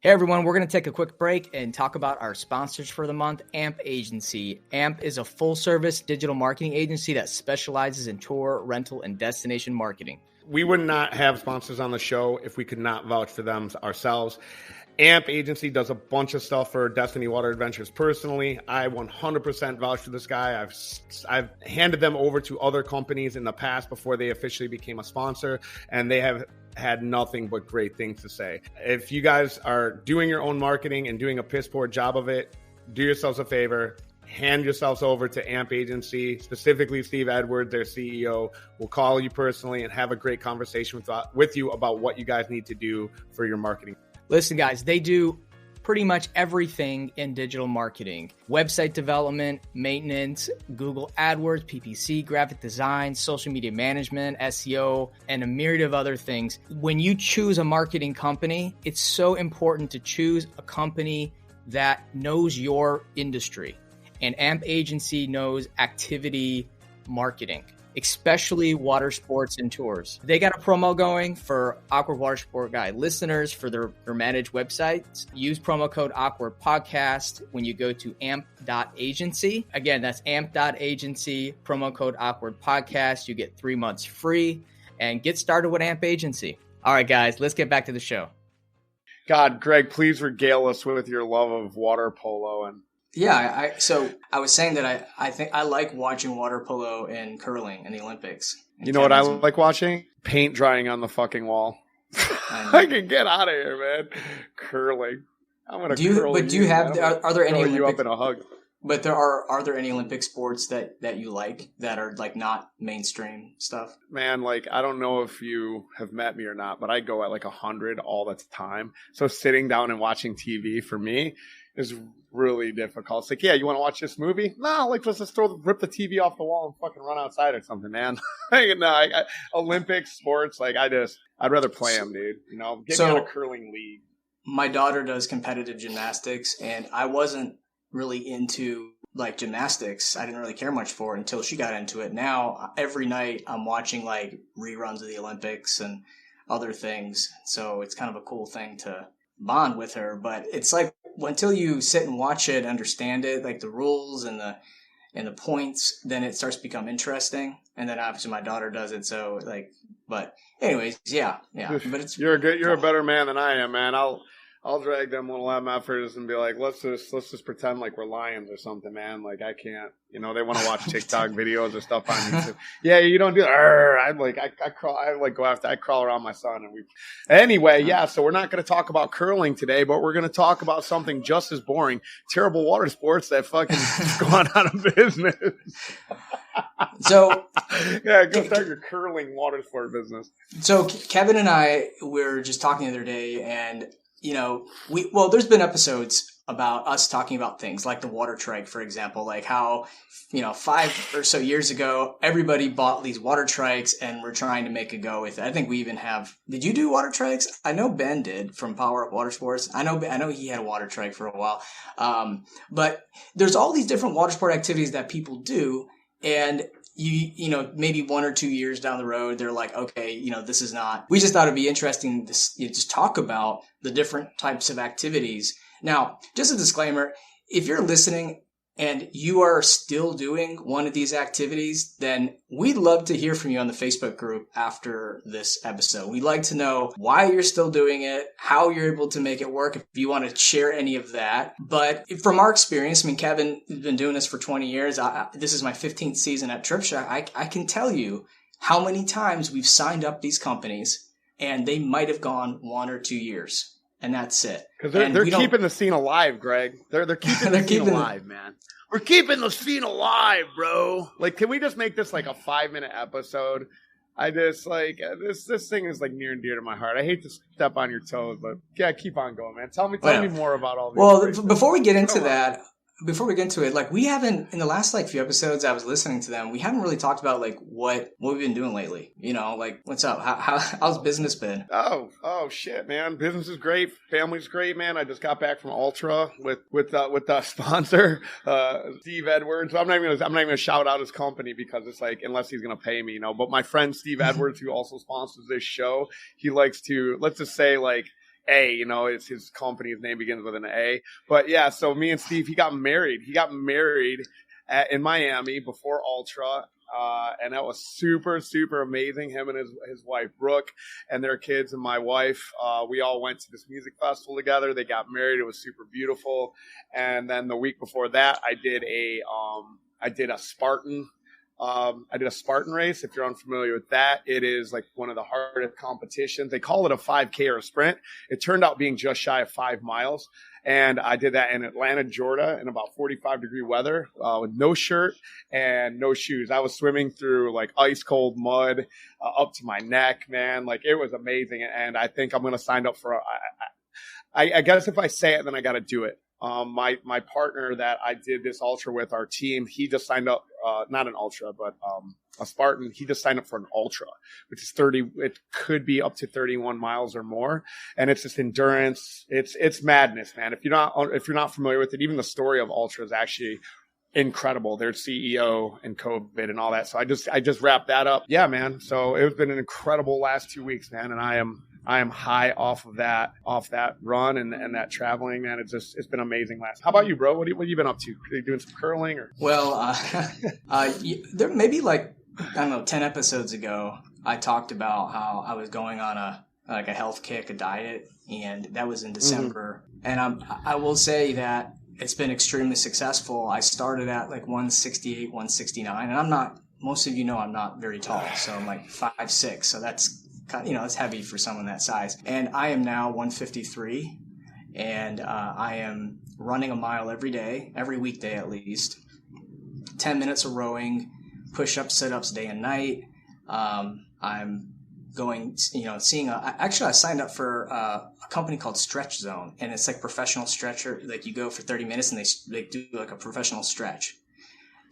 Hey everyone, we're going to take a quick break and talk about our sponsors for the month, AMP Agency. AMP is a full-service digital marketing agency that specializes in tour, rental, and destination marketing. We would not have sponsors on the show if we could not vouch for them ourselves. AMP Agency does a bunch of stuff for Destiny Water Adventures personally. I 100% vouch for this guy. I've handed them over to other companies in the past before they officially became a sponsor, and they have had nothing but great things to say. If you guys are doing your own marketing and doing a piss poor job of it, do yourselves a favor. Hand yourselves over to AMP Agency, specifically Steve Edwards, their CEO, will call you personally and have a great conversation with you about what you guys need to do for your marketing. Listen, guys, they do pretty much everything in digital marketing. Website development, maintenance, Google AdWords, PPC, graphic design, social media management, SEO, and a myriad of other things. When you choose a marketing company, it's so important to choose a company that knows your industry. And AMP Agency knows activity marketing, especially water sports and tours. They got a promo going for Awkward Watersport Guy listeners for their managed websites. Use promo code Awkward Podcast when you go to amp.agency. Again, that's amp.agency, promo code Awkward Podcast. You get 3 months free and get started with AMP Agency. All right, guys, let's get back to the show. God, Greg, please regale us with your love of water polo. And yeah, so I was saying that I think I like watching water polo and curling in the Olympics. You know what I like watching? Paint drying on the fucking wall. I can get out of here, man. Curling. I'm gonna curl you. But do you have? Are there any? You up in a hug. But are there any Olympic sports that you like that are like not mainstream stuff? Man, like I don't know if you have met me or not, but I go at like 100 all the time. So sitting down and watching TV for me is really difficult. It's like, yeah, you want to watch this movie? No, like let's just rip the TV off the wall and fucking run outside or something, man. Olympic sports, like I'd rather play them, dude. You know, get me on a curling league. My daughter does competitive gymnastics, and I wasn't really into like gymnastics. I didn't really care much for it until she got into it. Now every night I'm watching like reruns of the Olympics and other things. So it's kind of a cool thing to bond with her, but it's like until you sit and watch it, understand it, like the rules and the points, then it starts to become interesting. And then obviously my daughter does it, so like. But anyways, yeah. But you're a better man than I am, man. I'll drag them little MFers and be like, let's just pretend like we're lions or something, man. Like I can't, they want to watch TikTok videos or stuff on YouTube. Yeah, you don't do that. I crawl around my son anyway, yeah. So we're not going to talk about curling today, but we're going to talk about something just as boring, terrible water sports that fucking gone out of business. So yeah, go start your curling water sport business. So Kevin and I were just talking the other day, and there's been episodes about us talking about things like the water trike, for example, like how, 5 or so years ago, everybody bought these water trikes and we're trying to make a go with it. I think we even did you do water trikes? I know Ben did from Power Up Watersports. I know he had a water trike for a while. But there's all these different water sport activities that people do. And maybe 1 or 2 years down the road, they're like, okay, this is not, we just thought it'd be interesting to just talk about the different types of activities. Now, just a disclaimer, if you're listening and you are still doing one of these activities, then we'd love to hear from you on the Facebook group after this episode. We'd like to know why you're still doing it, how you're able to make it work, if you want to share any of that. But from our experience, Kevin has been doing this for 20 years. This is my 15th season at Trip Shack. I can tell you how many times we've signed up these companies and they might have gone 1 or 2 years. And that's it. Because they're keeping the scene alive, Greg. They're keeping the scene alive, man. We're keeping the scene alive, bro. Like, can we just make this like a 5-minute episode? I just like this thing is like near and dear to my heart. I hate to step on your toes, but yeah, keep on going, man. Tell me more about all this. Well, before we get into that, before we get into it, like we haven't in the last like few episodes I was listening to them, we haven't really talked about like what we've been doing lately. Like what's up? How's business been? Oh shit, man. Business is great. Family's great, man. I just got back from Ultra with the sponsor, Steve Edwards. I'm not even gonna shout out his company because it's like unless he's gonna pay me, But my friend Steve Edwards, who also sponsors this show, he likes to let's just say like A, you know, it's his company's name begins with an A. But yeah, so me and Steve, he got married in Miami before Ultra. And that was super, super amazing. Him and his wife, Brooke, and their kids and my wife, we all went to this music festival together. They got married. It was super beautiful. And then the week before that, I did a Spartan. I did a Spartan race. If you're unfamiliar with that, it is like one of the hardest competitions. They call it a 5K or a sprint. It turned out being just shy of 5 miles. And I did that in Atlanta, Georgia, in about 45-degree weather with no shirt and no shoes. I was swimming through like ice cold mud up to my neck, man. Like it was amazing. And I think I'm going to sign up for I guess if I say it, then I got to do it. My partner that I did this ultra with, our team, he just signed up, not an ultra, but a Spartan. He just signed up for an ultra, which is 30. It could be up to 31 miles or more, and it's just endurance. It's madness, man. If you're not familiar with it, even the story of ultra is actually incredible. Their CEO and COVID and all that. So I just wrapped that up. Yeah, man. So it's been an incredible last 2 weeks, man, and I am high off that run and that traveling, man. It's been amazing. How about you, bro? What have you been up to? Are you doing some curling or? Well, there may be like, I don't know, 10 episodes ago, I talked about how I was going on a health kick, a diet, and that was in December. And I will say that it's been extremely successful. I started at like 168, 169, and most of you know I'm not very tall, so I'm like 5'6", so that's it's heavy for someone that size. And I am now 153, and I am running a mile every day, every weekday at least. 10 minutes of rowing, push-ups, sit-ups day and night. I'm going, actually I signed up for a company called Stretch Zone, and it's like professional stretcher. Like you go for 30 minutes and they do like a professional stretch.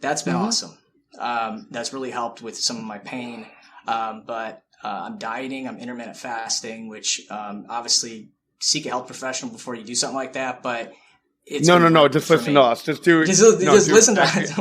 That's been awesome. That's really helped with some of my pain. But I'm dieting, I'm intermittent fasting, which obviously seek a health professional before you do something like that. But it's no, just listen to us. Just listen to us.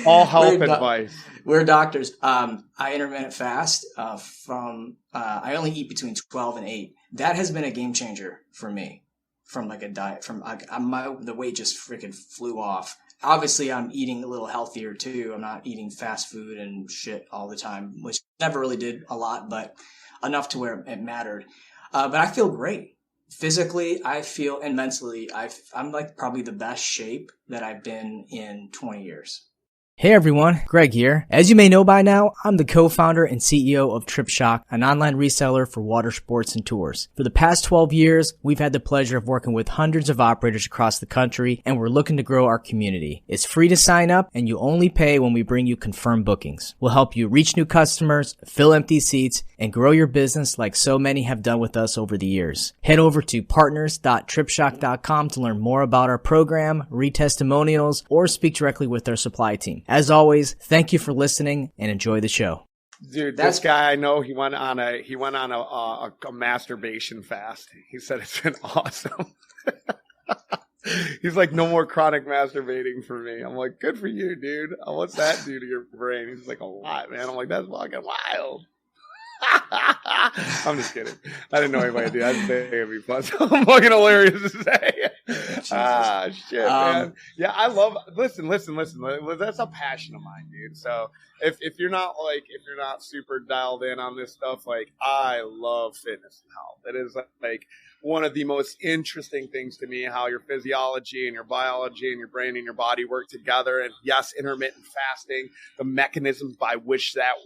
All health advice. We're doctors. I intermittent fast I only eat between 12 and 8. That has been a game changer for me. From like a diet, the weight just freaking flew off. Obviously, I'm eating a little healthier too. I'm not eating fast food and shit all the time, which never really did a lot, but enough to where it mattered. But I feel great. Physically, I feel, and mentally, I'm like probably the best shape that I've been in 20 years. Hey everyone, Greg here. As you may know by now, I'm the co-founder and CEO of TripShock, an online reseller for water sports and tours. For the past 12 years, we've had the pleasure of working with hundreds of operators across the country, and we're looking to grow our community. It's free to sign up, and you only pay when we bring you confirmed bookings. We'll help you reach new customers, fill empty seats, and grow your business like so many have done with us over the years. Head over to partners.tripshock.com to learn more about our program, read testimonials, or speak directly with our supply team. As always, thank you for listening and enjoy the show. Dude, this guy I know, he went on a masturbation fast. He said it's been awesome. He's like, no more chronic masturbating for me. I'm like, good for you, dude. What's that do to your brain? He's like, a lot, man. I'm like, that's fucking wild. I'm just kidding. I didn't know anybody would do that. I just think it'd be fun. So I'm fucking hilarious to say. Shit, man. Yeah, I love. Listen. That's a passion of mine, dude. So if you're not super dialed in on this stuff, like I love fitness and health. It is like one of the most interesting things to me, how your physiology and your biology and your brain and your body work together. And yes, intermittent fasting, the mechanisms by which that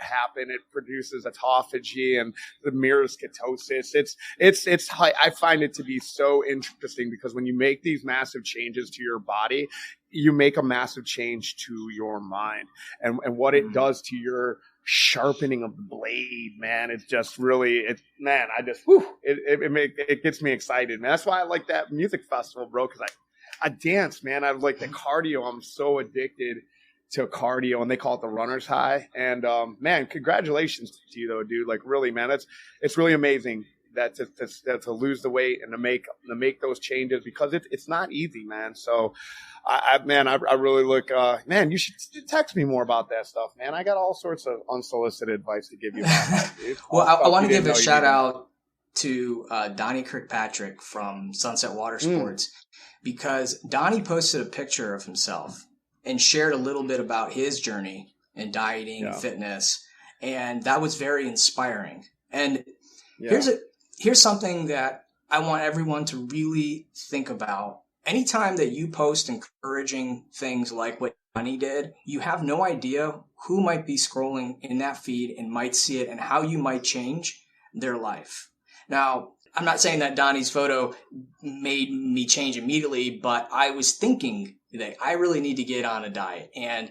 happen, it produces autophagy and the mirrors ketosis. I find it to be so interesting because when you make these massive changes to your body, you make a massive change to your mind and what it does to your sharpening of the blade, man. It's just really, it gets me excited, man. That's why I like that music festival, bro, because I dance, man. I like the cardio. I'm so addicted to cardio, and they call it the runner's high. And man, congratulations to you though, dude. Like really, man, it's really amazing that to lose the weight and to make those changes, because it's not easy, man. So I really look, man, you should text me more about that stuff, man. I got all sorts of unsolicited advice to give you about that, dude. Well, I want to give a shout out to Donnie Kirkpatrick from Sunset Watersports because Donnie posted a picture of himself and shared a little bit about his journey in dieting, fitness, and that was very inspiring. And here's something that I want everyone to really think about. Anytime that you post encouraging things like what Donnie did, you have no idea who might be scrolling in that feed and might see it and how you might change their life. Now, I'm not saying that Donnie's photo made me change immediately, but I was thinking that I really need to get on a diet. And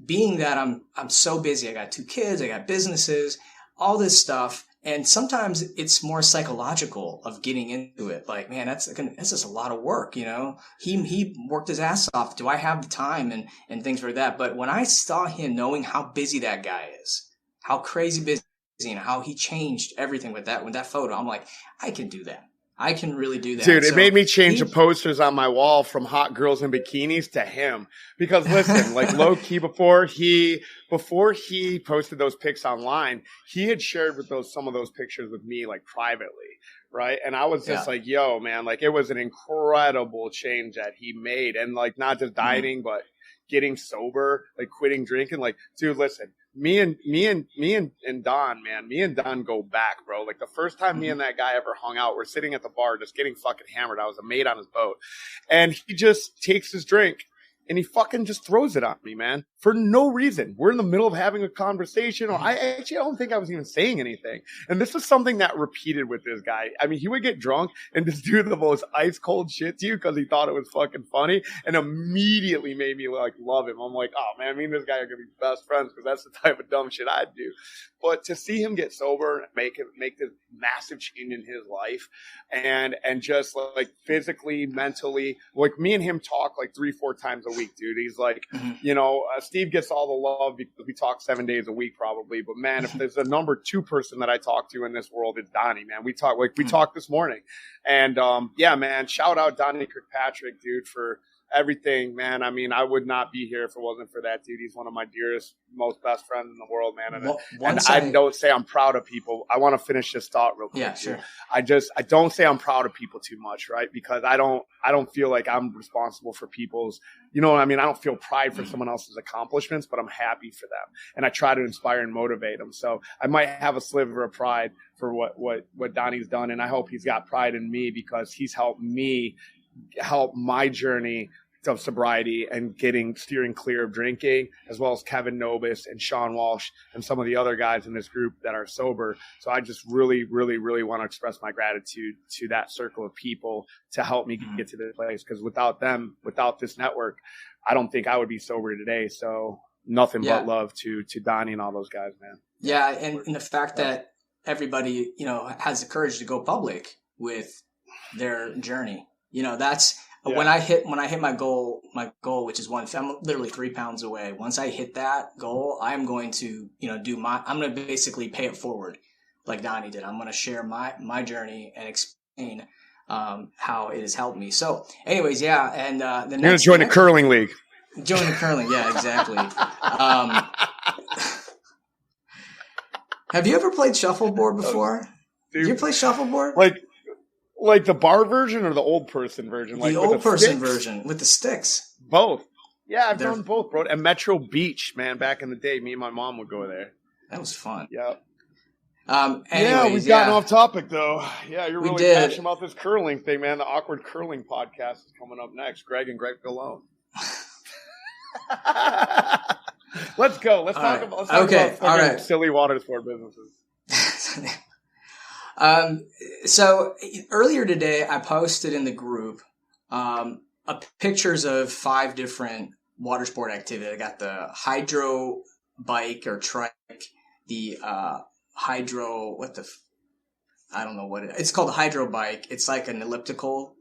being that I'm so busy, I got 2 kids, I got businesses, all this stuff. And sometimes it's more psychological of getting into it. Like, man, that's just a lot of work, you know. He worked his ass off. Do I have the time and things like that? But when I saw him, knowing how busy that guy is, how crazy busy, and how he changed everything with that photo, I'm like, I can do that. I can really do that. Dude, it made me change the posters on my wall from hot girls in bikinis to him. Because listen, like low key before he posted those pics online, he had shared with some of those pictures with me like privately, right? And I was just like, yo, man, like it was an incredible change that he made. And like not just dieting, but getting sober, like quitting drinking. Like, dude, listen. Me and Don, man, me and Don go back, bro. Like the first time me and that guy ever hung out, we're sitting at the bar just getting fucking hammered. I was a mate on his boat. And he just takes his drink and he fucking just throws it on me, man, for no reason. We're in the middle of having a conversation, or I don't think I was even saying anything. And this was something that repeated with this guy. I mean, he would get drunk and just do the most ice cold shit to you because he thought it was fucking funny, and immediately made me like love him. I'm like, oh man, me and this guy are gonna be best friends because that's the type of dumb shit I'd do. But to see him get sober and make this massive change in his life, and just like physically, mentally, like me and him talk like 3-4 times a week, dude. He's like, you know, Steve gets all the love because we talk 7 days a week probably. But man, if there's a number 2 person that I talk to in this world, it's Donnie, man. We talked this morning, and yeah, man, shout out Donnie Kirkpatrick, dude, for everything, man. I mean, I would not be here if it wasn't for that dude. He's one of my dearest, most best friends in the world, man. And I don't say I'm proud of people. I want to finish this thought real quick. Yeah, sure. I don't say I'm proud of people too much, right? Because I don't feel like I'm responsible for people's, you know what I mean? I don't feel pride for someone else's accomplishments, but I'm happy for them. And I try to inspire and motivate them. So I might have a sliver of pride for what Donnie's done. And I hope he's got pride in me because he's helped me help my journey of sobriety and steering clear of drinking, as well as Kevin Nobis and Sean Walsh and some of the other guys in this group that are sober. So I just really, really, really want to express my gratitude to that circle of people to help me get to this place. Because without them, without this network, I don't think I would be sober today. So nothing but love to Donnie and all those guys, man. Yeah, and the fact that everybody, you know, has the courage to go public with their journey. You know, that's when I hit my goal, which is I'm literally 3 pounds away. Once I hit that goal, I'm going to, you know, I'm going to basically pay it forward like Donnie did. I'm going to share my journey and explain how it has helped me. So anyways, yeah. And you're going to join the curling league. Join the curling. Yeah, exactly. Have you ever played shuffleboard before? Dude, you play shuffleboard? Like the bar version or the old person version? Like the old person version with the sticks. Both. Yeah, I've done both, bro. At Metro Beach, man, back in the day, me and my mom would go there. That was fun. Yeah. We've gotten off topic, though. Yeah, you're really passionate about this curling thing, man. The Awkward Curling podcast is coming up next. Greg and Greg alone. Let's go. Let's talk about silly water sport businesses. So earlier today, I posted in the group pictures of 5 different water sport activities. I got the hydro bike or trike, the hydro, I don't know what it's called, the hydro bike. It's like an elliptical.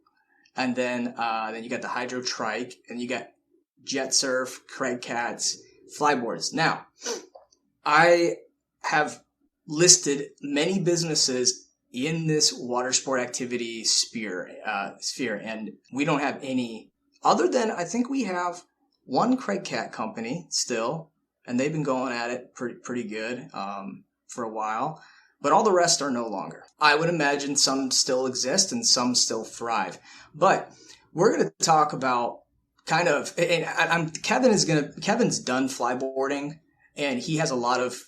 And then you got the hydro trike, and you got jet surf, Craig cats, flyboards. Now, I have listed many businesses in this water sport activity sphere, and we don't have any other than, I think we have one Craig Cat company still, and they've been going at it pretty good for a while. but all the rest are no longer. I would imagine some still exist and some still thrive. But we're going to talk about kind of, and Kevin's done flyboarding, and he has a lot of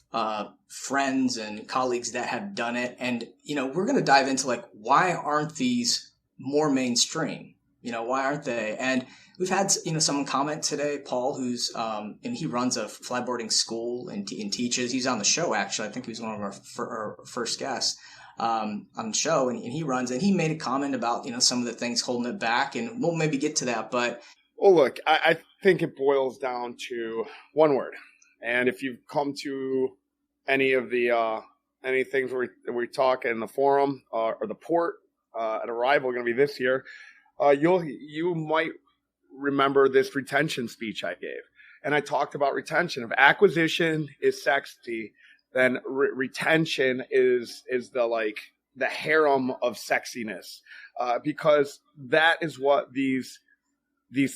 friends and colleagues that have done it. And, we're going to dive into like, why aren't these more mainstream? Why aren't they? And we've had, someone comment today, Paul, who's, and he runs a flyboarding school and teaches. He's on the show, actually. I think he was one of our first guests on the show, and he made a comment about, some of the things holding it back, and we'll maybe get to that. But well, look, I think it boils down to one word. And if you've come to any of the any things where we talk in the forum or the port at Arrival, going to be this year, you might remember this retention speech I gave. And I talked about retention. If acquisition is sexy, then retention is the harem of sexiness, because that is what these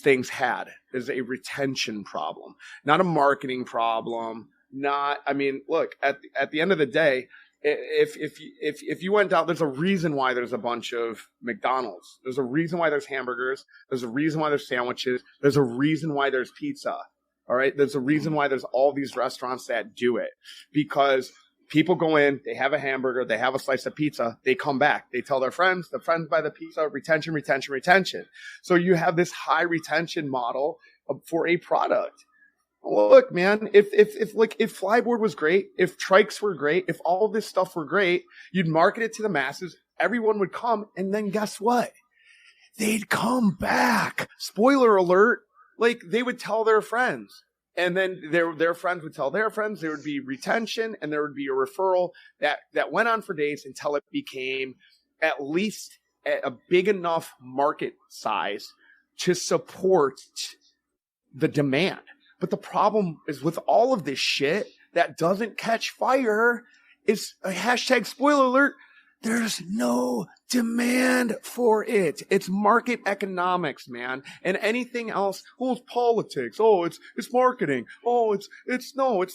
things had, is a retention problem, not a marketing problem. Look, at the end of the day, if you went down, there's a reason why there's a bunch of McDonald's. There's a reason why there's hamburgers. There's a reason why there's sandwiches. There's a reason why there's pizza. All right. There's a reason why there's all these restaurants that do it, because people go in, they have a hamburger, they have a slice of pizza, they come back, they tell their friends, the friends buy the pizza, retention, retention, retention. So you have this high retention model for a product. Well, look, man, if Flyboard was great, if trikes were great, if all of this stuff were great, you'd market it to the masses, everyone would come, and then guess what? They'd come back. Spoiler alert, like they would tell their friends. And then their friends would tell their friends. There would be retention, and there would be a referral that went on for days until it became at least a big enough market size to support the demand. But the problem is with all of this shit that doesn't catch fire is a hashtag spoiler alert. There's no demand for it. It's market economics, man. And anything else, it's politics. It's marketing. It's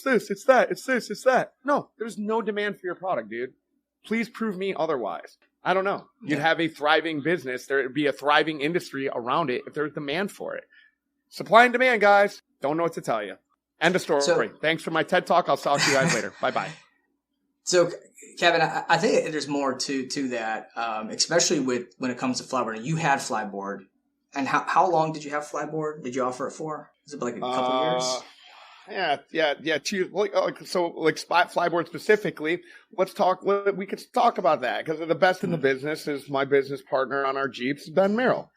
this, it's that, it's this, it's that. No, there's no demand for your product, dude. Please prove me otherwise. I don't know. You'd have a thriving business. There would be a thriving industry around it if there's demand for it. Supply and demand, guys. Don't know what to tell you. End of story. So, thanks for my TED Talk. I'll talk to you guys later. Bye-bye. So, Kevin, I think there's more to that, especially when it comes to flyboarding. You had Flyboard. And how long did you have Flyboard? Did you offer it for? Was it like a couple of years? Yeah. So, Spot Flyboard specifically, we could talk about that, because the best in the business is my business partner on our Jeeps, Ben Merrill.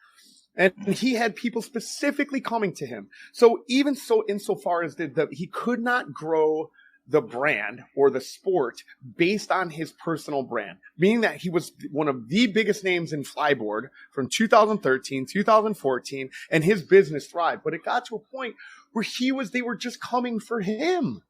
And he had people specifically coming to him. So even so, insofar as he could not grow the brand or the sport based on his personal brand, meaning that he was one of the biggest names in flyboard from 2013, 2014, and his business thrived. But it got to a point where they were just coming for him.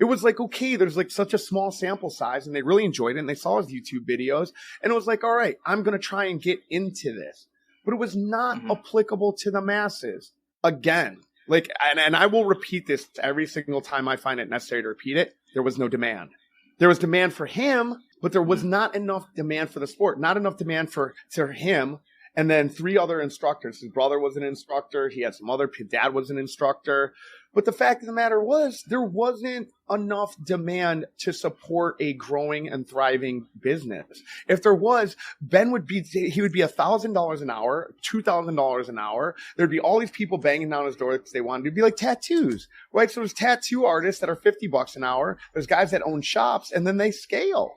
It was like, okay, there's like such a small sample size, and they really enjoyed it, and they saw his YouTube videos, and it was like, all right, I'm going to try and get into this. But it was not applicable to the masses. Again, and I will repeat this every single time I find it necessary to repeat it. There was no demand. There was demand for him, but there was not enough demand for the sport, not enough demand for him. And then 3 other instructors. His brother was an instructor. He had his dad was an instructor. But the fact of the matter was, there wasn't enough demand to support a growing and thriving business. If there was, Ben would be $1,000 an hour, $2,000 an hour. There'd be all these people banging down his door because they wanted to be like tattoos, right? So there's tattoo artists that are $50 an hour. There's guys that own shops, and then they scale.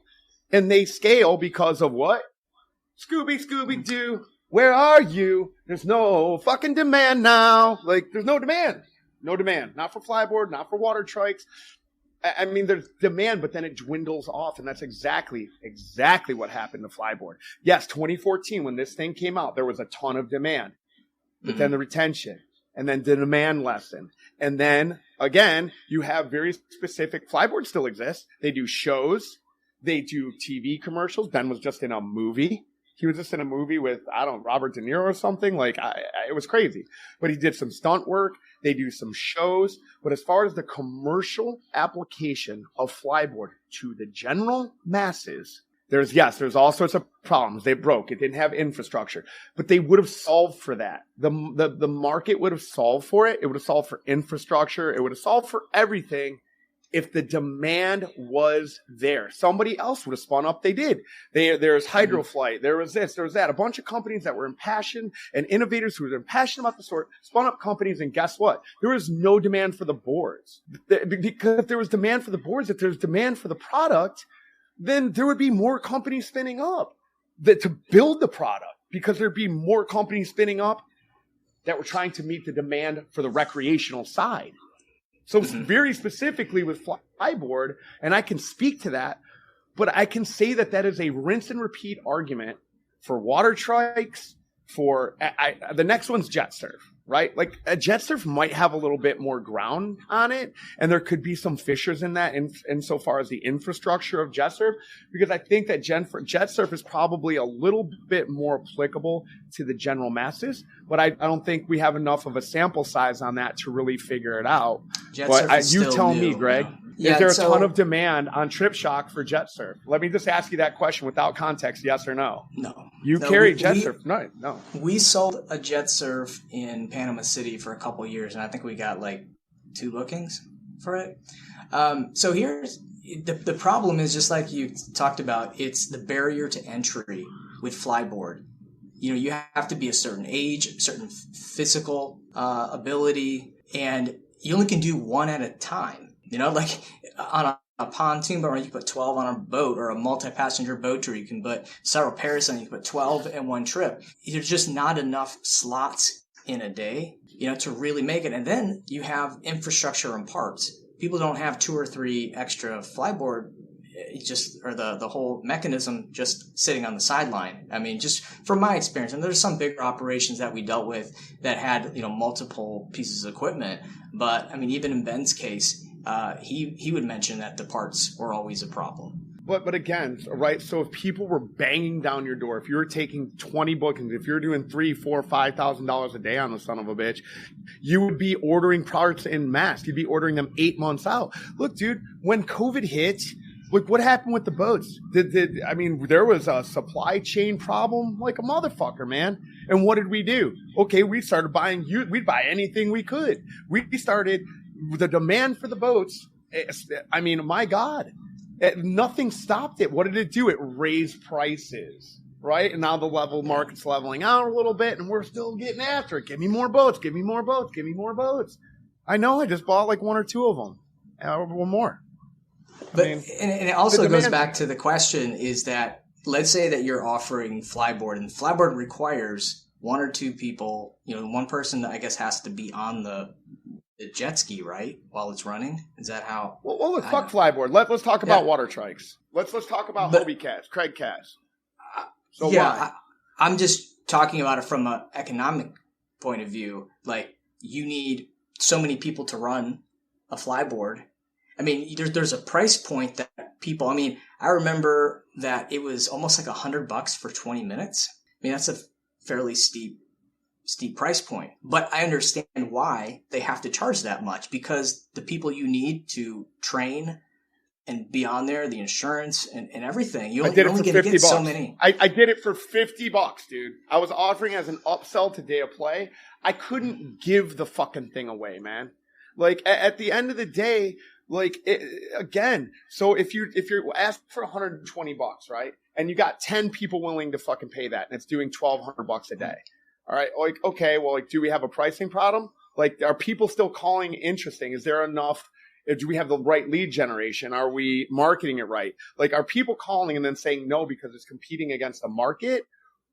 And they scale because of what? Scooby-Doo. Where are you? There's no fucking demand now. There's no demand. No demand. Not for flyboard, not for water trikes. I mean, there's demand, but then it dwindles off. And that's exactly what happened to flyboard. Yes, 2014, when this thing came out, there was a ton of demand. But then the retention. And then the demand lessened. And then, again, you have very specific... Flyboard still exists. They do shows. They do TV commercials. Ben was just in a movie. He was just in a movie with, I don't know, Robert De Niro or something. Like, it was crazy. But he did some stunt work. They do some shows. But as far as the commercial application of flyboard to the general masses, there's all sorts of problems. They broke. It didn't have infrastructure. But they would have solved for that. The market would have solved for it. It would have solved for infrastructure. It would have solved for everything if the demand was there. Somebody else would have spun up. They did. There's Hydroflight. There was this. There was that. A bunch of companies that were impassioned and innovators who were passionate about the sport spun up companies. And guess what? There was no demand for the boards. Because if there was demand for the boards, if there's demand for the product, then there would be more companies spinning up to build the product, because there'd be more companies spinning up that were trying to meet the demand for the recreational side. So very specifically with flyboard, and I can speak to that, but I can say that is a rinse and repeat argument for water trikes, for the next one's jet surf, right? Like a jet surf might have a little bit more ground on it, and there could be some fissures in that insofar as the infrastructure of jet surf, because I think that jet surf is probably a little bit more applicable to the general masses, but I don't think we have enough of a sample size on that to really figure it out. Jet surf is you still tell new, me, Greg. Yeah. Is there a ton of demand on Trip Shock for jet surf? Let me just ask you that question without context, yes or no? No. You carry jet surf? No. We sold a jet surf in Panama City for a couple years, and I think we got like 2 bookings for it. So here's the problem is, just like you talked about, it's the barrier to entry with flyboard. You have to be a certain age, certain physical ability, and you only can do one at a time. Like on a pontoon boat, you can put 12 on a boat, or a multi-passenger boat, or you can put several pairs on, you can put 12 in one trip. There's just not enough slots in a day, to really make it. And then you have infrastructure and parts. People don't have 2 or 3 extra flyboard, or the whole mechanism just sitting on the sideline. I mean, just from my experience, and there's some bigger operations that we dealt with that had, multiple pieces of equipment. But I mean, even in Ben's case, he would mention that the parts were always a problem. But again, right? So if people were banging down your door, if you were taking 20 bookings, if you're doing $3,000, $4,000, $5,000 a day on the son of a bitch, you would be ordering parts in mass. You'd be ordering them 8 months out. Look, dude, when COVID hit, look what happened with the boats. There was a supply chain problem like a motherfucker, man. And what did we do? Okay, we started buying. We'd buy anything we could. We started the demand for the boats. I mean, my God. Nothing stopped it. What did it do? It raised prices, right? And now the market's leveling out a little bit, and we're still getting after it. Give me more boats. Give me more boats. Give me more boats. I know. I just bought like 1 or 2 of them. One more. But and it also goes back to the question is that, let's say that you're offering flyboard, and flyboard requires 1 or 2 people. One person, I guess, has to be on the jet ski, right, while it's running. Is that how? Well look, fuck flyboard. Let's talk about water trikes. Let's talk about Hobie Cats, Craig Cats. So why? I'm just talking about it from an economic point of view. Like, you need so many people to run a flyboard. I mean, there's a price point that people. I mean, I remember that it was almost like $100 for 20 minutes. I mean, that's a fairly steep price point, but I understand why they have to charge that much, because the people you need to train and be on there, the insurance and everything, you're only going to get so many. I did it for $50, dude. I was offering as an upsell to Day of Play. I couldn't give the fucking thing away, man. Like at the end of the day, so if you're asked for $120, right? And you got 10 people willing to fucking pay that, and it's doing $1,200 a day. All right. Like, okay, well, do we have a pricing problem? Like, are people still calling interesting? Is there enough? Do we have the right lead generation? Are we marketing it right? Like, are people calling and then saying no because it's competing against the market,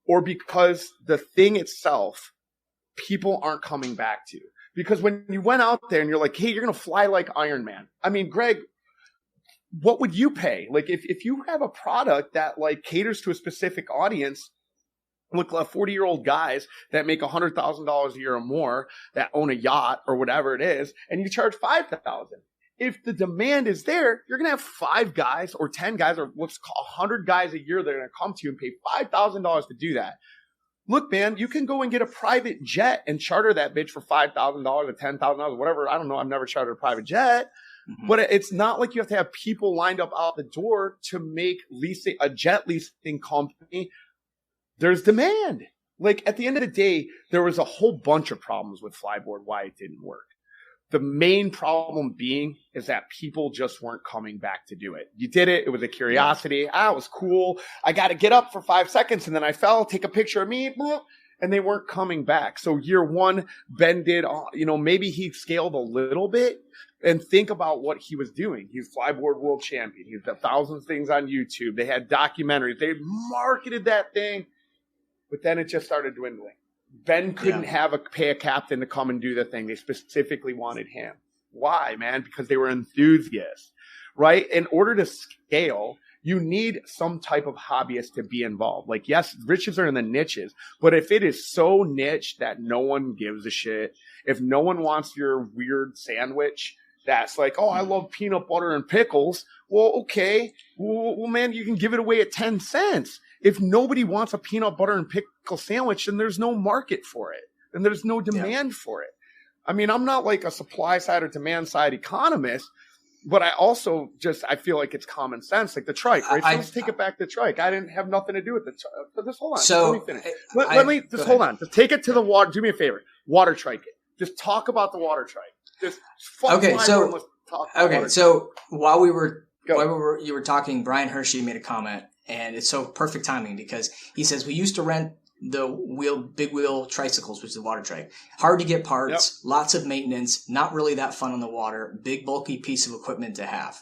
or because the thing itself, people aren't coming back to? Because when you went out there and you're like, hey, you're going to fly like Iron Man. I mean, Greg, what would you pay? Like, if you have a product that like caters to a specific audience, look, 40-year-old guys that make $100,000 a year or more, that own a yacht or whatever it is, and you charge $5,000. if the demand is there, you're going to have 5 guys or 10 guys or let's call 100 guys a year that are going to come to you and pay $5,000 to do that. Look, man, you can go and get a private jet and charter that bitch for $5,000 or $10,000, whatever. I don't know. I've never chartered a private jet. Mm-hmm. But it's not like you have to have people lined up out the door to make leasing a jet leasing company. There's demand. Like at the end of the day, there was a whole bunch of problems with Flyboard, why it didn't work. The main problem being is that people just weren't coming back to do it. You did it. It was a curiosity. It was cool. I got to get up for 5 seconds and then I fell, take a picture of me, and they weren't coming back. So year one, Ben did, maybe he scaled a little bit and think about what he was doing. He's Flyboard world champion. He's done thousands of things on YouTube. They had documentaries. They marketed that thing, but then it just started dwindling. Ben couldn't pay a captain to come and do the thing. They specifically wanted him. Why, man? Because they were enthusiasts, right? In order to scale, you need some type of hobbyist to be involved. Like, yes, riches are in the niches, but if it is so niche that no one gives a shit, if no one wants your weird sandwich that's like, oh, I love peanut butter and pickles. Well, okay. Well, man, you can give it away at 10 cents. If nobody wants a peanut butter and pickle sandwich, then there's no market for it. And there's no demand for it. I mean, I'm not like a supply side or demand side economist, but I also I feel like it's common sense. Like the trike, right? So let's take it back to trike. I didn't have nothing to do with the trike. But just hold on. So let me finish. Let me just hold on. Just take it to the water. Do me a favor. Water trike it. Just talk about the water trike. Just okay. So while you were talking, Brian Hershey made a comment. And it's so perfect timing because he says we used to rent the big wheel tricycles, which is the water trike. Hard to get parts, lots of maintenance, not really that fun on the water, big bulky piece of equipment to have.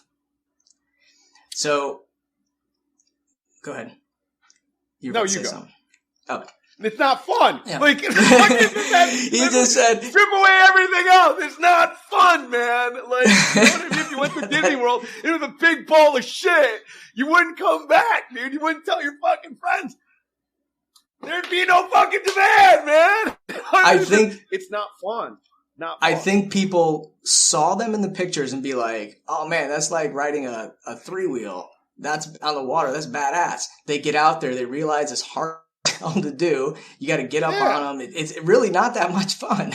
So, go ahead. You go. Something. Oh. It's not fun. Yeah. Like, he just said, strip away everything else. It's not fun, man. Like, if you went to Disney World, it was a big ball of shit. You wouldn't come back, dude. You wouldn't tell your fucking friends. There'd be no fucking demand, man. I think it's not fun. Not fun. I think people saw them in the pictures and be like, oh man, that's like riding a 3-wheel. That's on the water. That's badass. They get out there. They realize it's hard to do. You got to get up on them. It's really not that much fun.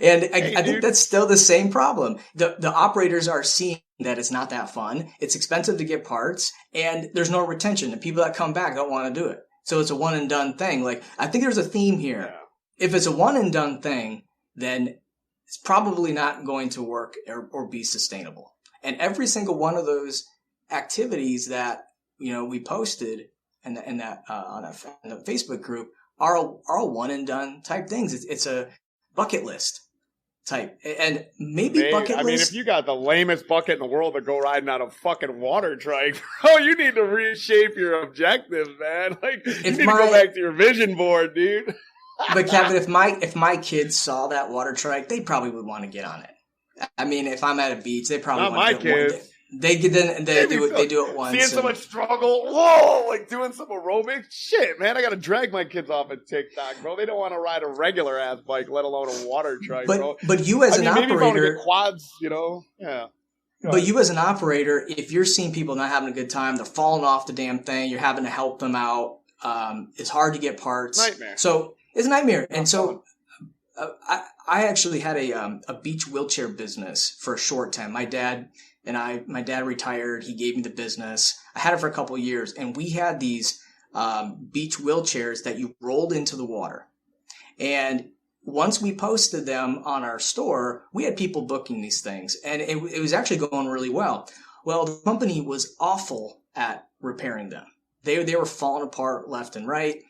And I think that's still the same problem. The operators are seeing that it's not that fun. It's expensive to get parts and there's no retention. The people that come back don't want to do it. So it's a one and done thing. Like, I think there's a theme here. Yeah. If it's a one and done thing, then it's probably not going to work or be sustainable. And every single one of those activities that, we posted on the Facebook group are all one and done type things. It's a bucket list type, and maybe bucket list. I mean, if you got the lamest bucket in the world to go riding on a fucking water trike, bro, you need to reshape your objectives, man. Like, you need to go back to your vision board, dude. But Kevin, if my kids saw that water trike, they probably would want to get on it. I mean, if I'm at a beach, they probably not want to get one day. They do it once. Seeing so much struggle, like doing some aerobics. Shit, man, I got to drag my kids off of TikTok, bro. They don't want to ride a regular ass bike, let alone a water trike, bro. But you as an operator, maybe if I get quads, yeah. But you as an operator, if you're seeing people not having a good time, they're falling off the damn thing, you're having to help them out. It's hard to get parts. Nightmare. So it's a nightmare. And so I actually had a beach wheelchair business for a short time. My dad retired. He gave me the business. I had it for a couple of years, and we had these beach wheelchairs that you rolled into the water. And once we posted them on our store, we had people booking these things, and it was actually going really well. Well, the company was awful at repairing them. They were falling apart left and right.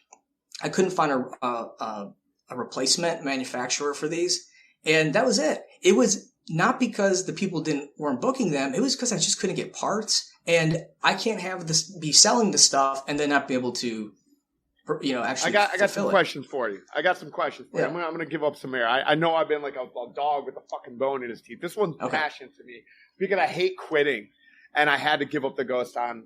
I couldn't find a replacement manufacturer for these, and that was it. It was not because the people weren't booking them. It was because I just couldn't get parts, and I can't have this be selling the stuff and then not be able to, actually. I got some questions for you. I'm going to give up some air. I know I've been like a dog with a fucking bone in his teeth. This one's passionate to me because I hate quitting, and I had to give up the ghost on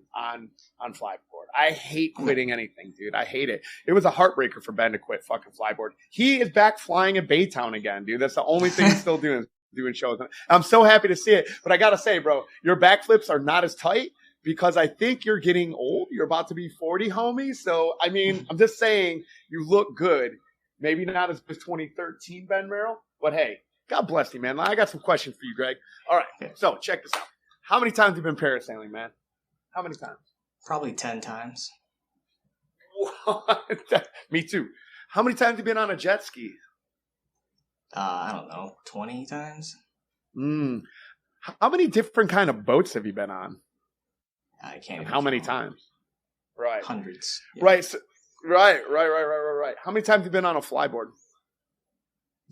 Flyboard. I hate quitting anything, dude. I hate it. It was a heartbreaker for Ben to quit fucking Flyboard. He is back flying at Baytown again, dude. That's the only thing he's still doing. doing shows. I'm so happy to see it. But I got to say, bro, your backflips are not as tight because I think you're getting old. You're about to be 40, homie. So, I mean, I'm just saying you look good. Maybe not as good as 2013 Ben Merrill, but hey, God bless you, man. I got some questions for you, Greg. All right, so check this out. How many times have you been parasailing, man? How many times? Probably 10 times. What? Me too. How many times have you been on a jet ski? I don't know, 20 times? How many different kind of boats have you been on? I can't even How many count. times? Right. Hundreds. Yeah. Right. So, right. How many times have you been on a flyboard?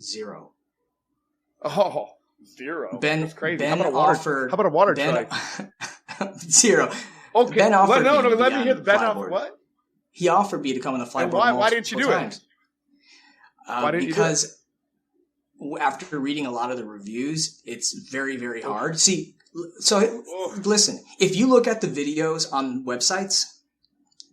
0. Oh, 0. That's crazy. Ben how offered. How about a water Ben, trike? 0. Okay. Ben offered. Let me hear the Ben flyboard. offer what? He offered me to come on the flyboard. Why didn't you do times. Why didn't because you do it? After reading a lot of the reviews, it's very, very hard. See, so listen, if you look at the videos on websites,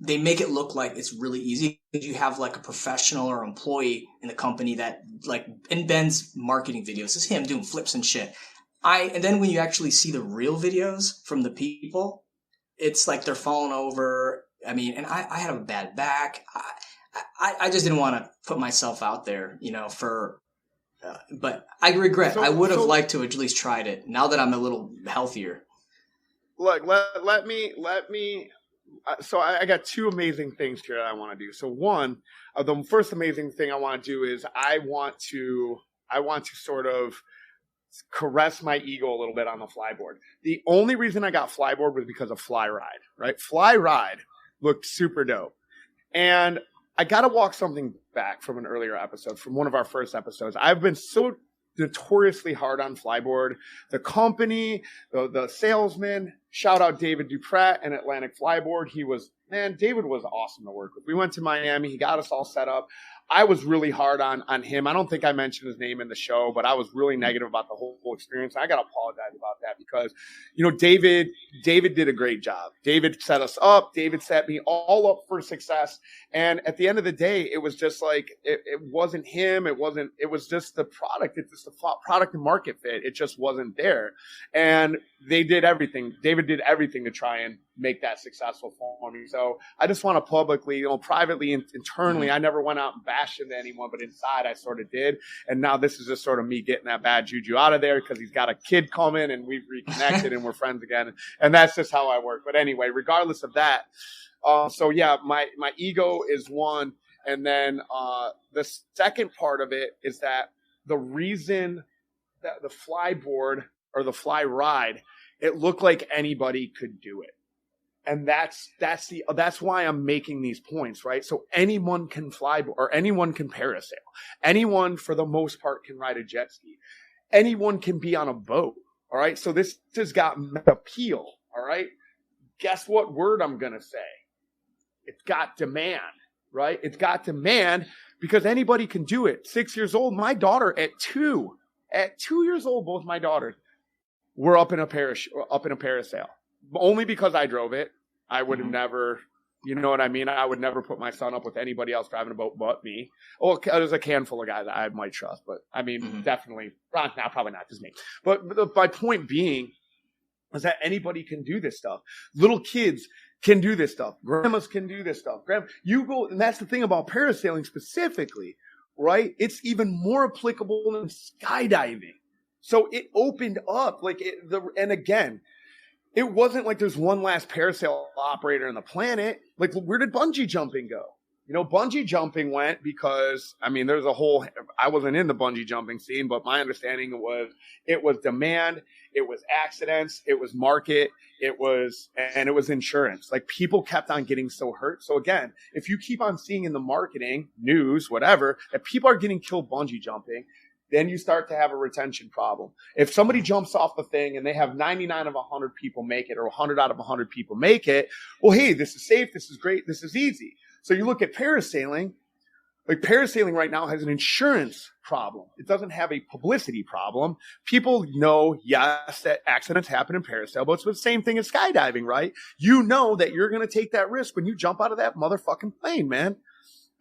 they make it look like it's really easy because you have like a professional or employee in the company that, like, in Ben's marketing videos, is him doing flips and shit. And then when you actually see the real videos from the people, it's like they're falling over. I mean, and I have a bad back. I just didn't want to put myself out there, but I regret. I would have liked to at least tried it now that I'm a little healthier. Look, let me. So I got 2 amazing things here that I want to do. So one, the first amazing thing I want to do is I want to sort of caress my ego a little bit on the flyboard. The only reason I got flyboard was because of Fly Ride, right? Fly Ride looked super dope. And I got to walk something back from an earlier episode, from one of our first episodes. I've been so notoriously hard on flyboard. The company, the salesman, shout out David Duprat and Atlantic Flyboard. David was awesome to work with. We went to Miami. He got us all set up. I was really hard on him. I don't think I mentioned his name in the show, but I was really negative about the whole experience. I got to apologize about that because, David did a great job. David set us up. David set me all up for success. And at the end of the day, it was just like, it wasn't him. It was just the product. It's just the product and market fit. It just wasn't there. And they did everything. David did everything to try and make that successful for me. So I just want to publicly, privately, internally, I never went out and bashed into anyone, but inside I sort of did. And now this is just sort of me getting that bad juju out of there because he's got a kid coming and we've reconnected and we're friends again. And that's just how I work. But anyway, regardless of that, my ego is one. And then the second part of it is that the reason that the flyboard or the fly ride, it looked like anybody could do it. And that's why I'm making these points, right? So anyone can fly or anyone can parasail. Anyone, for the most part, can ride a jet ski. Anyone can be on a boat. All right. So this has got appeal. All right. Guess what word I'm going to say? It's got demand, right? It's got demand because anybody can do it. 6 years old, my daughter at 2 years old, both my daughters were up in a parasail. Only because I drove it. I would have never, you know what I mean? I would never put my son up with anybody else driving a boat but me. Oh, there's a handful of guys I might trust, but I mean, definitely, probably not just me. But my point being is that anybody can do this stuff. Little kids can do this stuff. Grandmas can do this stuff. You go, and that's the thing about parasailing specifically, right? It's even more applicable than skydiving. So it opened up and again, it wasn't like there's one last parasail operator on the planet. Like, where did bungee jumping go? Bungee jumping went because, there's I wasn't in the bungee jumping scene, but my understanding it was demand, it was accidents, it was market, it was insurance. Like, people kept on getting so hurt. So again, if you keep on seeing in the marketing, news, whatever, that people are getting killed bungee jumping, then you start to have a retention problem. If somebody jumps off the thing and they have 99 of 100 people make it or 100 out of 100 people make it, well, hey, this is safe, this is great, this is easy. So you look at parasailing, like parasailing right now has an insurance problem. It doesn't have a publicity problem. People know, yes, that accidents happen in parasail boats, but the same thing as skydiving, right? You know that you're going to take that risk when you jump out of that motherfucking plane, man.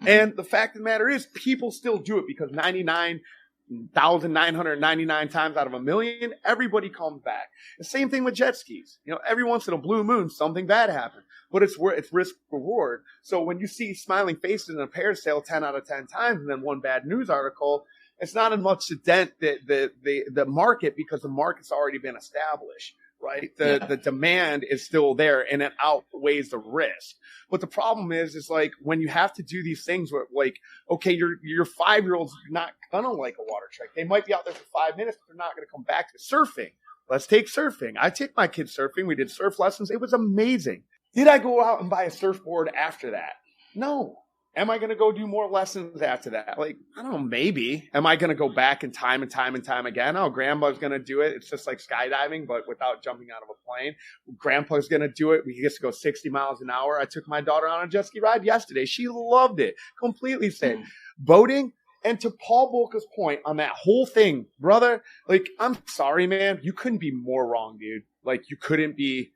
And the fact of the matter is people still do it because 99 1,999 times out of a million, everybody comes back. The same thing with jet skis. You know, every once in a blue moon, something bad happens, but it's risk reward. So when you see smiling faces in a parasail 10 out of 10 times and then one bad news article, it's not as much to dent the market because the market's already been established. Right. The demand is still there and it outweighs the risk. But the problem is like when you have to do these things where like, okay, your 5-year-old's not going to like a water trike. They might be out there for 5 minutes, but they're not going to come back to surfing. Let's take surfing. I take my kids surfing. We did surf lessons. It was amazing. Did I go out and buy a surfboard after that? No. Am I going to go do more lessons after that? Like, I don't know, maybe. Am I going to go back in time and time and time again? Oh, grandma's going to do it. It's just like skydiving, but without jumping out of a plane. Grandpa's going to do it. He gets to go 60 miles an hour. I took my daughter on a jet ski ride yesterday. She loved it. Completely safe. Boating. And to Paul Volka's point on that whole thing, brother, like, I'm sorry, man. You couldn't be more wrong, dude. Like, you couldn't be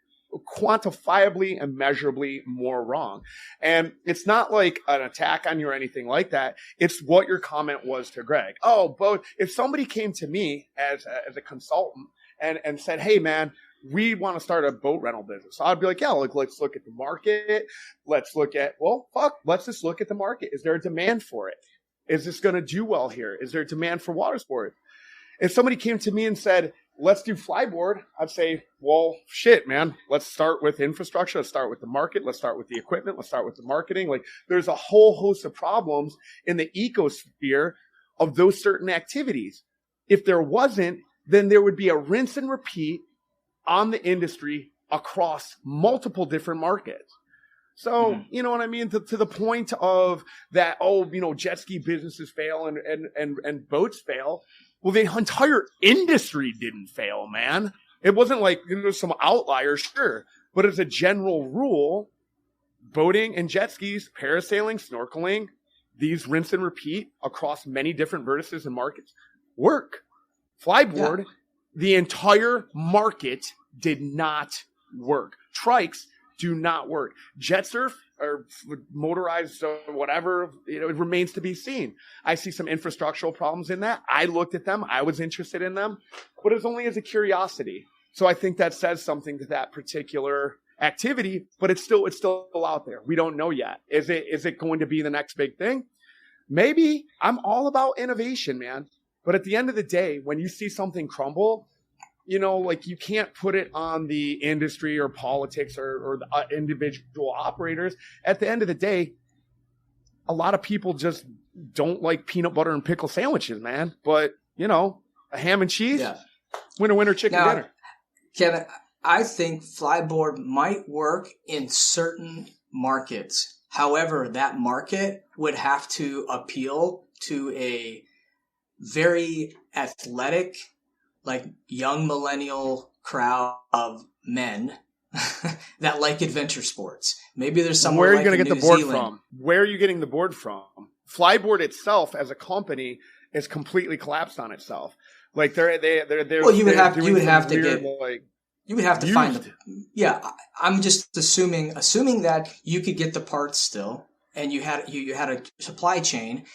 quantifiably and measurably more wrong. And it's not like an attack on you or anything like that. It's what your comment was to Greg. Oh, but if somebody came to me as a consultant and said, hey, man, we want to start a boat rental business. I'd be like, yeah, like, let's look at the market. Let's just look at the market. Is there a demand for it? Is this going to do well here? Is there a demand for water sport? If somebody came to me and said, let's do flyboard, I'd say, well, shit, man. Let's start with infrastructure. Let's start with the market. Let's start with the equipment. Let's start with the marketing. Like, there's a whole host of problems in the ecosphere of those certain activities. If there wasn't, then there would be a rinse and repeat on the industry across multiple different markets. So, you know what I mean? To the point of that, jet ski businesses fail and boats fail. Well, the entire industry didn't fail, man. It wasn't like there's some outliers, sure. But as a general rule, boating and jet skis, parasailing, snorkeling, these rinse and repeat across many different vertices and markets work. Flyboard, the entire market did not work. Trikes do not work. Jet surf or motorized or whatever, it remains to be seen. I see some infrastructural problems in that. I looked at them. I was interested in them, but it's only as a curiosity. So I think that says something to that particular activity, but it's still out there. We don't know yet. Is it going to be the next big thing? Maybe. I'm all about innovation, man. But at the end of the day, when you see something crumble, like you can't put it on the industry or politics or the individual operators. At the end of the day, a lot of people just don't like peanut butter and pickle sandwiches, man. But, a ham and cheese, winner, chicken dinner. Kevin, I think flyboard might work in certain markets. However, that market would have to appeal to a very athletic, like young millennial crowd of men that like adventure sports. Maybe there's somewhere. Where are you going to get the board from? Where are you getting the board from? Flyboard itself as a company is completely collapsed on itself. Like they're well, you would have to find them. Yeah, I'm just assuming that you could get the parts still, and you had a supply chain.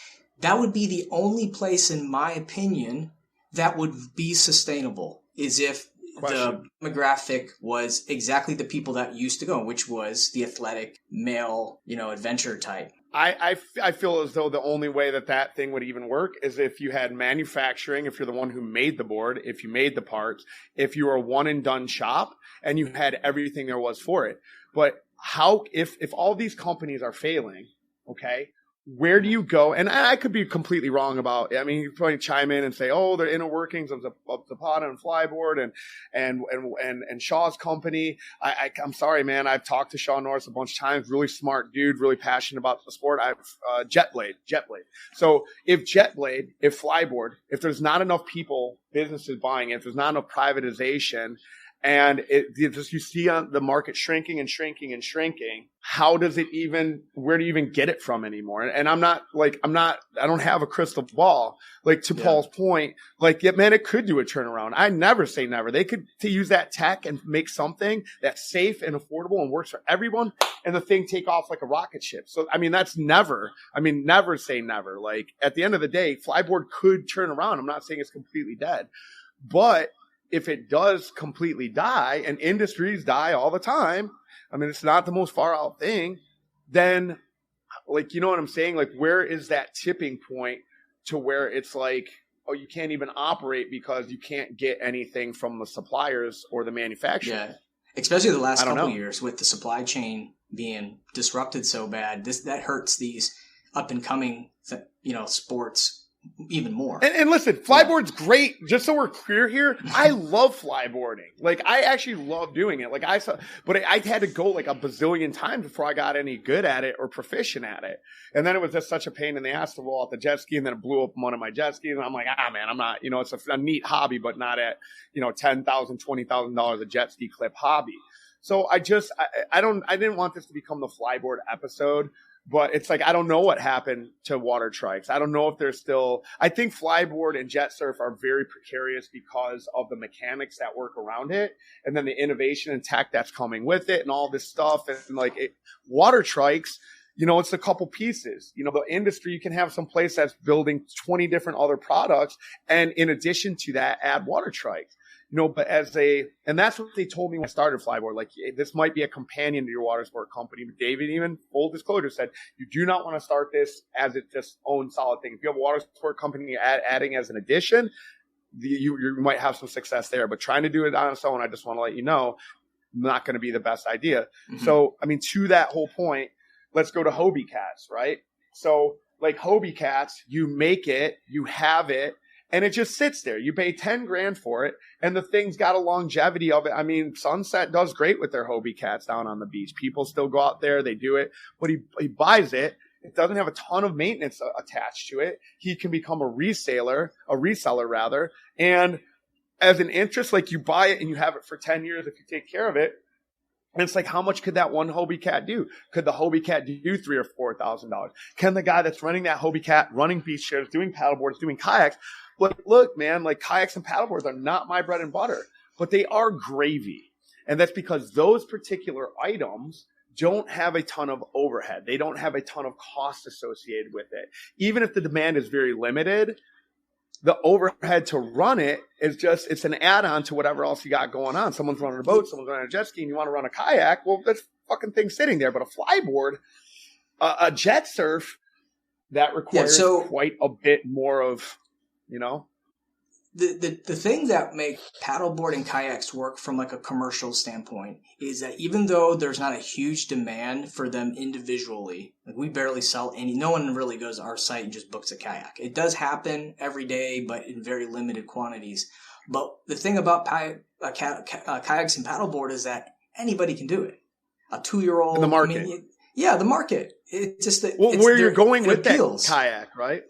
That would be the only place, in my opinion, that would be sustainable, is if the demographic was exactly the people that used to go, which was the athletic male, adventure type. I feel as though the only way that thing would even work is if you had manufacturing, if you're the one who made the board, if you made the parts, if you were a one and done shop and you had everything there was for it. But how, if all these companies are failing, okay, where do you go? And I could be completely wrong about it. I mean, you probably chime in and say, oh, the inner workings of Zapata and Flyboard and Shaw's company. I'm sorry, man. I've talked to Shaw Norris a bunch of times. Really smart dude, really passionate about the sport. Jetblade. So if Flyboard, if there's not enough people, businesses buying it, if there's not enough privatization And you see on the market shrinking and shrinking and shrinking. How does it even, where do you even get it from anymore? And I don't have a crystal ball. Like to Paul's point, like, yeah, man, it could do a turnaround. I never say never. They could to use that tech and make something that's safe and affordable and works for everyone, and the thing take off like a rocket ship. So, I mean, never say never. Like at the end of the day, flyboard could turn around. I'm not saying it's completely dead, but if it does completely die, and industries die all the time, I mean, it's not the most far out thing, then, like, you know what I'm saying? Like, where is that tipping point to where it's like, oh, you can't even operate because you can't get anything from the suppliers or the manufacturer? Yeah, especially the last couple of years with the supply chain being disrupted so bad. That hurts these up and coming, sports even more. And listen, flyboard's great. Just so we're clear here, I love flyboarding. Like, I actually love doing it. Like, but I had to go like a bazillion times before I got any good at it or proficient at it. And then it was just such a pain in the ass to roll out the jet ski, and then it blew up one of my jet skis. And I'm like, man, I'm not, it's a neat hobby, but not at, $10,000, $20,000 a jet ski clip hobby. So I didn't want this to become the flyboard episode. But it's like, I don't know what happened to water trikes. I don't know if they're still – I think flyboard and jet surf are very precarious because of the mechanics that work around it, and then the innovation and tech that's coming with it and all this stuff. And water trikes, it's a couple pieces. The industry, you can have some place that's building 20 different other products, and in addition to that, add water trikes. But and that's what they told me when I started flyboard. Like, this might be a companion to your water sport company. But David, even full disclosure, said you do not want to start this as it just own solid thing. If you have a water sport company adding as an addition, you might have some success there. But trying to do it on its own, I just want to let you know, not going to be the best idea. Mm-hmm. So, I mean, to that whole point, let's go to Hobie cats, right? So, like Hobie cats, you make it, you have it, and it just sits there. You pay $10,000 for it, and the thing's got a longevity of it. I mean, Sunset does great with their Hobie cats down on the beach. People still go out there, they do it. But he buys it. It doesn't have a ton of maintenance attached to it. He can become a reseller rather. And as an interest, like, you buy it and you have it for 10 years if you take care of it. And it's like, how much could that one Hobie cat do? Could the Hobie cat do $3,000 or $4,000? Can the guy that's running that Hobie cat, running beach chairs, doing paddleboards, doing kayaks? But look, man, like, kayaks and paddleboards are not my bread and butter, but they are gravy. And that's because those particular items don't have a ton of overhead. They don't have a ton of cost associated with it. Even if the demand is very limited, the overhead to run it is just, it's an add-on to whatever else you got going on. Someone's running a boat, someone's running a jet ski, and you want to run a kayak. Well, that's fucking thing sitting there. But a flyboard, a jet surf, that requires quite a bit more of, The thing that make paddleboard and kayaks work from like a commercial standpoint is that even though there's not a huge demand for them individually, like, we barely sell any, no one really goes to our site and just books a kayak. It does happen every day, but in very limited quantities. But the thing about kayaks and paddleboard is that anybody can do it. A 2-year-old. In the market. The market. It's just that. Well, where you're going with that kayak, right?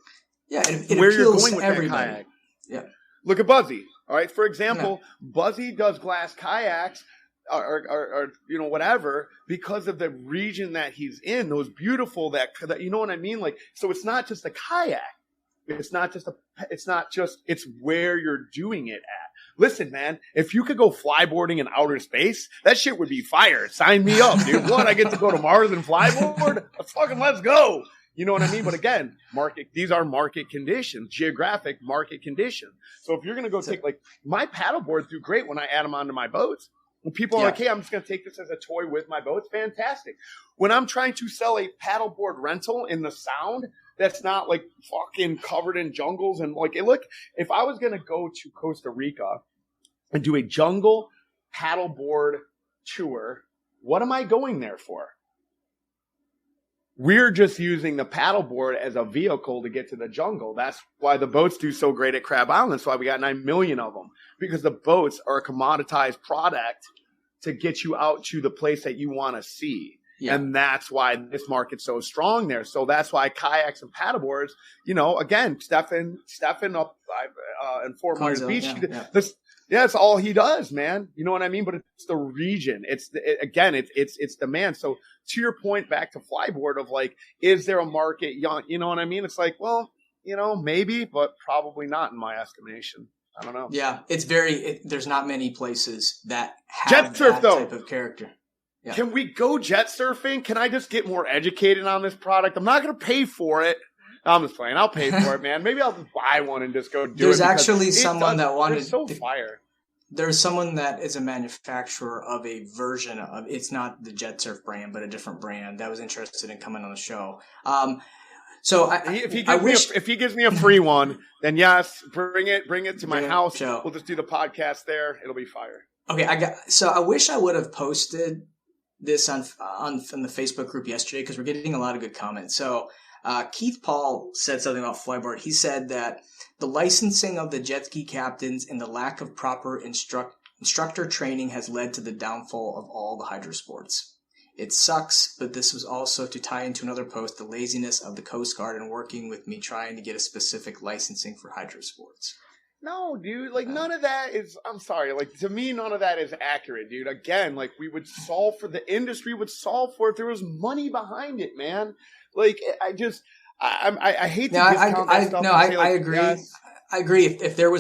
Yeah, it where you're appeals going to with everybody. that kayak. Yeah. Look at Buzzy. All right. For example, Buzzy does glass kayaks or whatever, because of the region that he's in. Those beautiful that you know what I mean? Like, so it's not just a kayak. It's where you're doing it at. Listen, man, if you could go flyboarding in outer space, that shit would be fire. Sign me up, dude. What? I get to go to Mars and flyboard? Let's go. You know what I mean? But again, these are market conditions, geographic market conditions. So if you're going to go take, like, my paddleboards do great when I add them onto my boats. When people are like, hey, I'm just going to take this as a toy with my boats, fantastic. When I'm trying to sell a paddleboard rental in the Sound that's not like fucking covered in jungles and like, look, if I was going to go to Costa Rica and do a jungle paddleboard tour, what am I going there for? We're just using the paddleboard as a vehicle to get to the jungle. That's why the boats do so great at Crab Island. That's why we got 9 million of them, because the boats are a commoditized product to get you out to the place that you want to see. Yeah. And that's why this market's so strong there. So that's why kayaks and paddleboards, again, Stefan up in Fort Myers Beach. Yeah, it's all he does, man. You know what I mean? But it's the region. It's demand. So to your point, back to flyboard of like, is there a market? You know what I mean? It's like, well, maybe, but probably not in my estimation. I don't know. Yeah, there's not many places that have jet surf, that though. type of character. Yeah. Can we go jet surfing? Can I just get more educated on this product? I'm not going to pay for it. I'm just playing. I'll pay for it, man. Maybe I'll just buy one and just go do it. There's actually someone that wanted fire. There's someone that is a manufacturer of a version of, it's not the Jet Surf brand, but a different brand that was interested in coming on the show. If he gives me a free one, then yes, bring it to my house. Show. We'll just do the podcast there. It'll be fire. Okay, I wish I would have posted this on the Facebook group yesterday because we're getting a lot of good comments. So Keith Paul said something about flyboard. He said that the licensing of the jet ski captains and the lack of proper instructor training has led to the downfall of all the hydrosports. It sucks, but this was also to tie into another post, the laziness of the Coast Guard in working with me trying to get a specific licensing for hydrosports. No, dude, like none of that is, I'm sorry, like to me, none of that is accurate, dude. Again, like the industry would solve for it if there was money behind it, man. Like I hate to discount that stuff. I agree. Yes. I agree. If there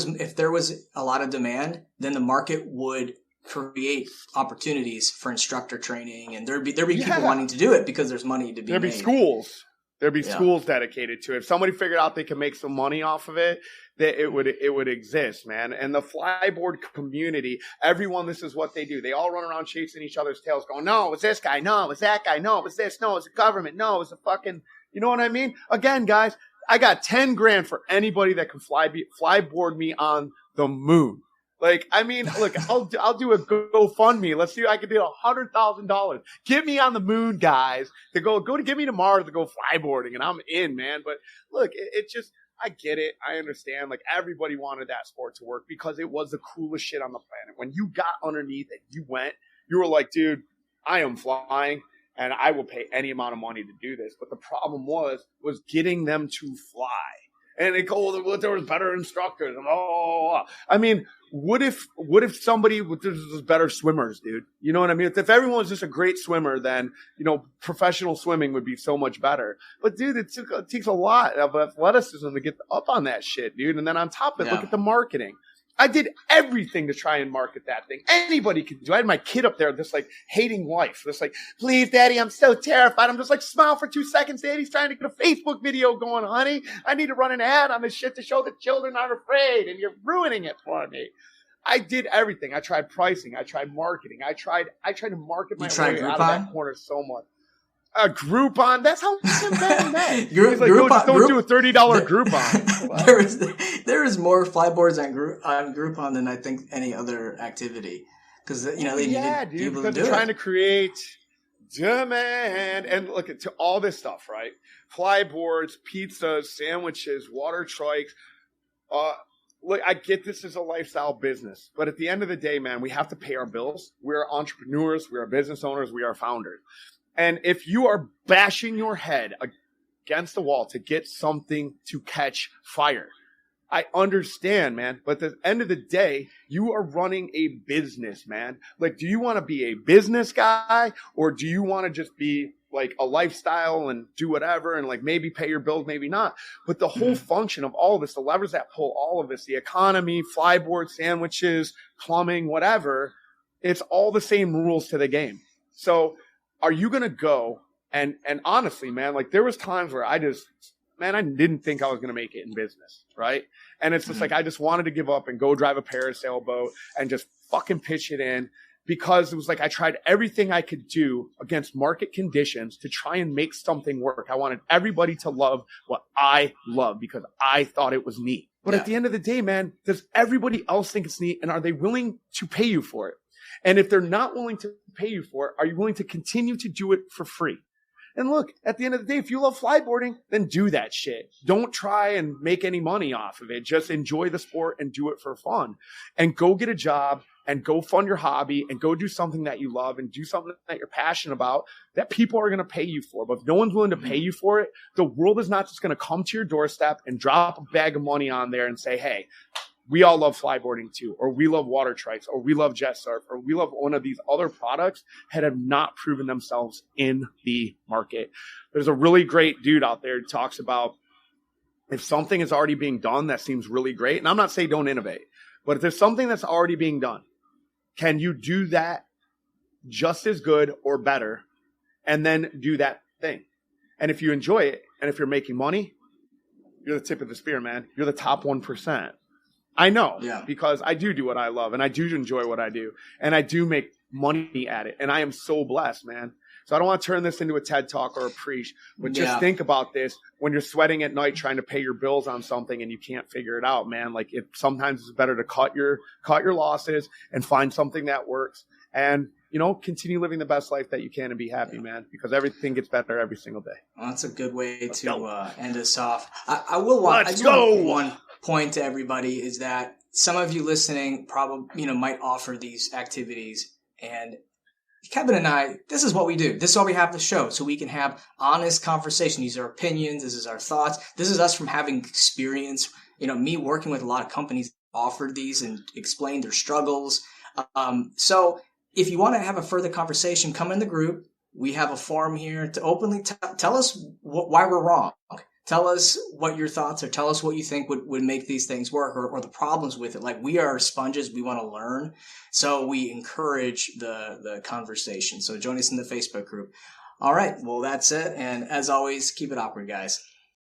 was a lot of demand, then the market would create opportunities for instructor training, and there'd be people wanting to do it because there's money to be made. There'd be schools. There'd be schools dedicated to it. If somebody figured out they could make some money off of it, that it would exist, man. And the flyboard community, everyone, this is what they do. They all run around chasing each other's tails going, no, it was this guy. No, it was that guy. No, it was this. No, it was the government. No, it was the fucking, you know what I mean? Again, guys, I got 10 grand for anybody that can flyboard me on the moon. Like, I mean, look, I'll do a GoFundMe. Let's see, I could do $100,000. Get me on the moon, guys, to go to get me to Mars to go flyboarding, and I'm in, man. But look, it just, I get it. I understand. Like, everybody wanted that sport to work because it was the coolest shit on the planet. When you got underneath it, you were like, dude, I am flying, and I will pay any amount of money to do this. But the problem was getting them to fly. And there was better instructors. And I mean, what if somebody was better swimmers, dude? You know what I mean? If everyone was just a great swimmer, then, professional swimming would be so much better. But dude, it takes a lot of athleticism to get up on that shit, dude. And then on top of it, look at the marketing. I did everything to try and market that thing. Anybody could do. I had my kid up there just like hating life. Just like, please, Daddy, I'm so terrified. I'm just like, smile for 2 seconds. Daddy's trying to get a Facebook video going, honey. I need to run an ad on this shit to show the children aren't afraid, and you're ruining it for me. I did everything. I tried pricing. I tried marketing. I tried to market my way out of that corner so much. A Groupon. That's how bad that. He's like, don't do a $30 Groupon. There is more flyboards on Groupon than I think any other activity because dude, because they're trying to create demand. And look to all this stuff, right? Flyboards, pizzas, sandwiches, water trikes. Look, I get this is a lifestyle business, but at the end of the day, man, we have to pay our bills. We're entrepreneurs. We are business owners. We are founders. And if you are bashing your head against the wall to get something to catch fire, I understand, man. But at the end of the day, you are running a business, man. Like, do you want to be a business guy, or do you want to just be like a lifestyle and do whatever and like maybe pay your bills, maybe not? But the whole function of all of this, the levers that pull all of this, the economy, flyboard, sandwiches, plumbing, whatever, it's all the same rules to the game. So are you going to go and honestly, man, like there was times where I didn't think I was going to make it in business, right? And it's just like I just wanted to give up and go drive a parasail boat and just fucking pitch it in, because it was like I tried everything I could do against market conditions to try and make something work. I wanted everybody to love what I love because I thought it was neat. But at the end of the day, man, does everybody else think it's neat, and are they willing to pay you for it? And if they're not willing to pay you for it, are you willing to continue to do it for free? And look, at the end of the day, if you love flyboarding, then do that shit. Don't try and make any money off of it. Just enjoy the sport and do it for fun. And go get a job and go fund your hobby and go do something that you love and do something that you're passionate about that people are going to pay you for. But if no one's willing to pay you for it, the world is not just going to come to your doorstep and drop a bag of money on there and say, hey, we all love flyboarding too, or we love water trikes, or we love jet surf, or we love one of these other products that have not proven themselves in the market. There's a really great dude out there who talks about if something is already being done that seems really great, and I'm not saying don't innovate, but if there's something that's already being done, can you do that just as good or better and then do that thing? And if you enjoy it, and if you're making money, you're the tip of the spear, man. You're the top 1%. I know, because I do what I love, and I do enjoy what I do, and I do make money at it, and I am so blessed, man. So I don't want to turn this into a TED Talk or a preach, but just think about this when you're sweating at night trying to pay your bills on something and you can't figure it out, man. Like, sometimes it's better to cut your losses and find something that works, and continue living the best life that you can and be happy, man, because everything gets better every single day. Well, that's a good way to end us off. I just want one point to everybody is that some of you listening probably, might offer these activities, and Kevin and I, this is what we do. This is why we have the show, so we can have honest conversation. These are opinions. This is our thoughts. This is us from having experience. Me working with a lot of companies offered these and explained their struggles. So if you want to have a further conversation, come in the group. We have a forum here to openly tell us why we're wrong. Tell us what your thoughts are. Tell us what you think would make these things work or the problems with it. Like, we are sponges. We want to learn. So we encourage the conversation. So join us in the Facebook group. All right. Well, that's it. And as always, keep it awkward, guys.